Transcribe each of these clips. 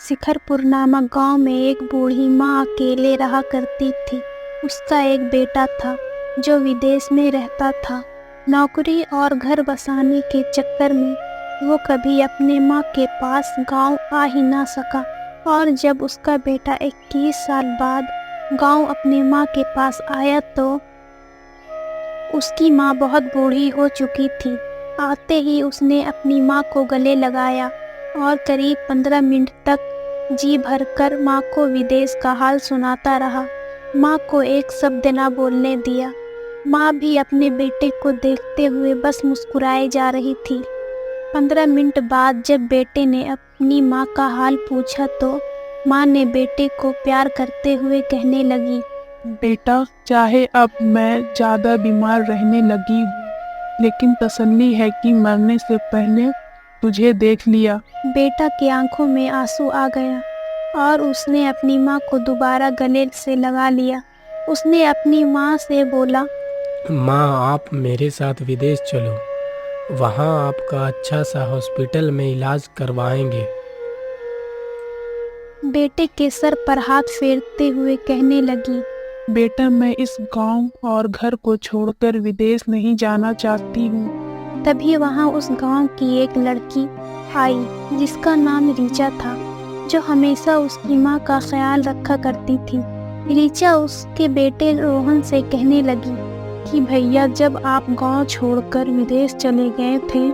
शिखरपुर नामक गांव में एक बूढ़ी माँ अकेले रहा करती थी। उसका एक बेटा था जो विदेश में रहता था। नौकरी और घर बसाने के चक्कर में वो कभी अपने माँ के पास गांव आ ही ना सका, और जब उसका बेटा 21 साल बाद गांव अपने माँ के पास आया तो उसकी माँ बहुत बूढ़ी हो चुकी थी। आते ही उसने अपनी माँ को गले लगाया और करीब 15 मिनट तक जी भरकर माँ को विदेश का हाल सुनाता रहा। माँ को एक शब्द ना बोलने दिया। माँ भी अपने बेटे को देखते हुए बस मुस्कुराए जा रही थी। 15 मिनट बाद जब बेटे ने अपनी माँ का हाल पूछा तो माँ ने बेटे को प्यार करते हुए कहने लगी, बेटा, चाहे अब मैं ज़्यादा बीमार रहने लगी हूँ, लेकिन तसल्ली है कि मरने से पहले तुझे देख लिया। बेटा की आंखों में आंसू आ गया और उसने अपनी माँ को दोबारा गले से लगा लिया। उसने अपनी माँ से बोला, माँ, आप मेरे साथ विदेश चलो, वहाँ आपका अच्छा सा हॉस्पिटल में इलाज करवाएंगे। बेटे के सर पर हाथ फेरते हुए कहने लगी, बेटा, मैं इस गांव और घर को छोड़कर विदेश नहीं जाना चाहती हूँ। तभी वहाँ उस गांव की एक लड़की आई जिसका नाम रीचा था, जो हमेशा उसकी माँ का ख्याल रखा करती थी। रीचा उसके बेटे रोहन से कहने लगी कि भैया, जब आप गांव छोड़कर विदेश चले गए थे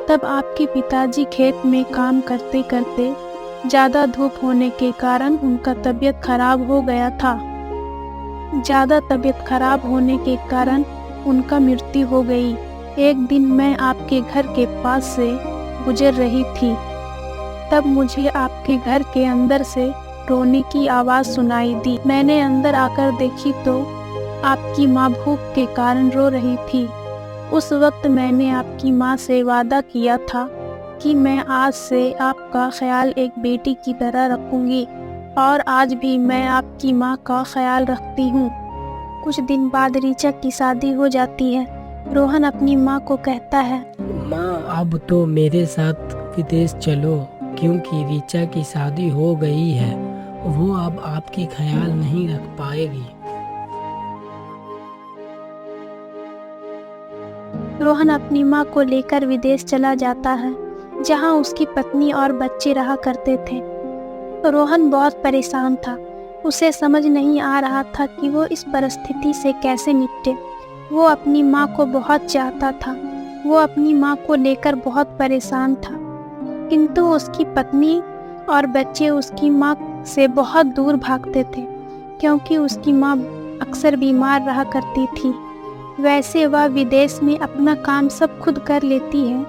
तब आपके पिताजी खेत में काम करते करते ज़्यादा धूप होने के कारण उनका तबीयत खराब हो गया था। ज़्यादा तबीयत खराब होने के कारण उनका मृत्यु हो गई। एक दिन मैं आपके घर के पास से गुजर रही थी, तब मुझे आपके घर के अंदर से रोने की आवाज़ सुनाई दी। मैंने अंदर आकर देखी तो आपकी माँ भूख के कारण रो रही थी। उस वक्त मैंने आपकी माँ से वादा किया था कि मैं आज से आपका ख्याल एक बेटी की तरह रखूंगी, और आज भी मैं आपकी माँ का ख्याल रखती हूँ। कुछ दिन बाद रीचा की शादी हो जाती है। रोहन अपनी माँ को कहता है, माँ, अब तो मेरे साथ विदेश चलो, क्योंकि रीचा की शादी हो गई है, वो अब आपकी ख्याल नहीं रख पाएगी। रोहन अपनी माँ को लेकर विदेश चला जाता है, जहाँ उसकी पत्नी और बच्चे रहा करते थे। रोहन बहुत परेशान था। उसे समझ नहीं आ रहा था कि वो इस परिस्थिति से कैसे निपटे। वो अपनी माँ को बहुत चाहता था। वो अपनी माँ को लेकर बहुत परेशान था, किंतु उसकी पत्नी और बच्चे उसकी माँ से बहुत दूर भागते थे, क्योंकि उसकी माँ अक्सर बीमार रहा करती थी। वैसे वह विदेश में अपना काम सब खुद कर लेती है,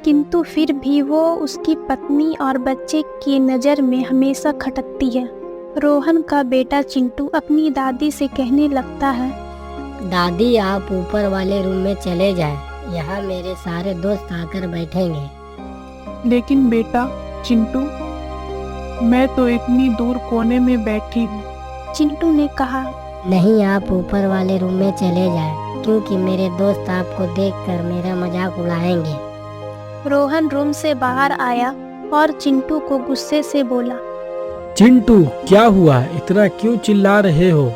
किंतु फिर भी वो उसकी पत्नी और बच्चे की नज़र में हमेशा खटकती है। रोहन का बेटा चिंटू अपनी दादी से कहने लगता है, दादी, आप ऊपर वाले रूम में चले जाएं, यहाँ मेरे सारे दोस्त आकर बैठेंगे। लेकिन बेटा चिंटू, मैं तो इतनी दूर कोने में बैठी हूँ। चिंटू ने कहा, नहीं, आप ऊपर वाले रूम में चले जाएं, क्योंकि मेरे दोस्त आपको देखकर मेरा मजाक उड़ाएंगे। रोहन रूम से बाहर आया और चिंटू को गुस्से से बोला, चिंटू, क्या हुआ? इतना क्यों चिल्ला रहे हो?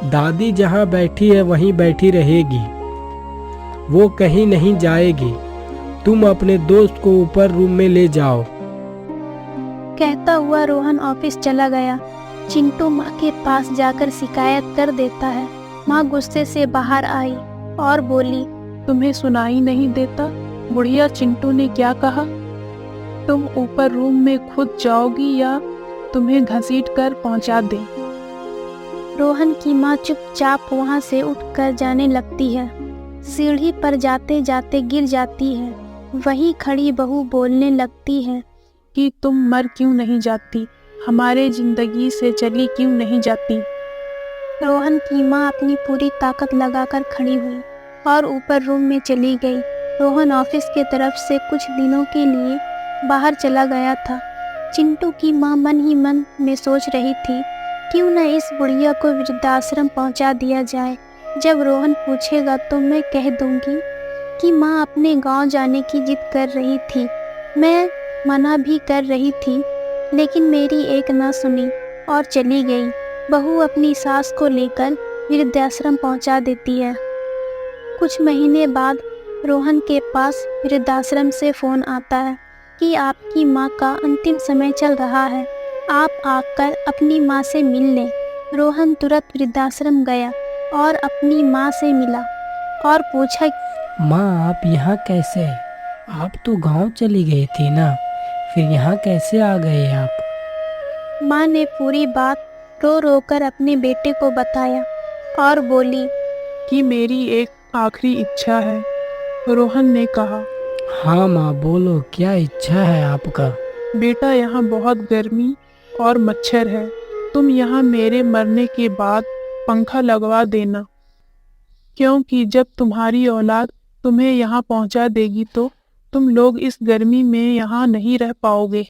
दादी जहाँ बैठी है वहीं बैठी रहेगी, वो कहीं नहीं जाएगी। तुम अपने दोस्त को ऊपर रूम में ले जाओ। कहता हुआ रोहन ऑफिस चला गया। चिंटू माँ के पास जाकर शिकायत कर देता है। माँ गुस्से से बाहर आई और बोली, तुम्हें सुनाई नहीं देता? बुढ़िया चिंटू ने क्या कहा? तुम ऊपर रूम में खुद जाओगी या तुम्हें घसीट कर पहुंचा दे? रोहन की माँ चुपचाप वहाँ से उठकर जाने लगती है। सीढ़ी पर जाते जाते गिर जाती है। वहीं खड़ी बहू बोलने लगती है कि तुम मर क्यों नहीं जाती, हमारे जिंदगी से चली क्यों नहीं जाती? रोहन की माँ अपनी पूरी ताकत लगाकर खड़ी हुई और ऊपर रूम में चली गई। रोहन ऑफिस के तरफ से कुछ दिनों के लिए बाहर चला गया था। चिंटू की माँ मन ही मन में सोच रही थी, क्यों न इस बुढ़िया को वृद्धाश्रम पहुंचा दिया जाए। जब रोहन पूछेगा तो मैं कह दूंगी कि माँ अपने गांव जाने की जिद कर रही थी। मैं मना भी कर रही थी, लेकिन मेरी एक न सुनी और चली गई। बहू अपनी सास को लेकर वृद्धाश्रम पहुंचा देती है। कुछ महीने बाद रोहन के पास वृद्धाश्रम से फ़ोन आता है कि आपकी माँ का अंतिम समय चल रहा है, आप आकर अपनी माँ से मिल लें। रोहन तुरंत वृद्धाश्रम गया और अपनी माँ से मिला और पूछा, माँ आप यहाँ कैसे? आप तो गांव चली गई थी ना, फिर यहाँ कैसे आ गए आप? माँ ने पूरी बात रो रो कर अपने बेटे को बताया और बोली कि मेरी एक आखिरी इच्छा है। रोहन ने कहा, हाँ माँ बोलो, क्या इच्छा है आपका? बेटा यहाँ बहुत गर्मी और मच्छर है, तुम यहाँ मेरे मरने के बाद पंखा लगवा देना, क्योंकि जब तुम्हारी औलाद तुम्हें यहाँ पहुँचा देगी तो तुम लोग इस गर्मी में यहाँ नहीं रह पाओगे।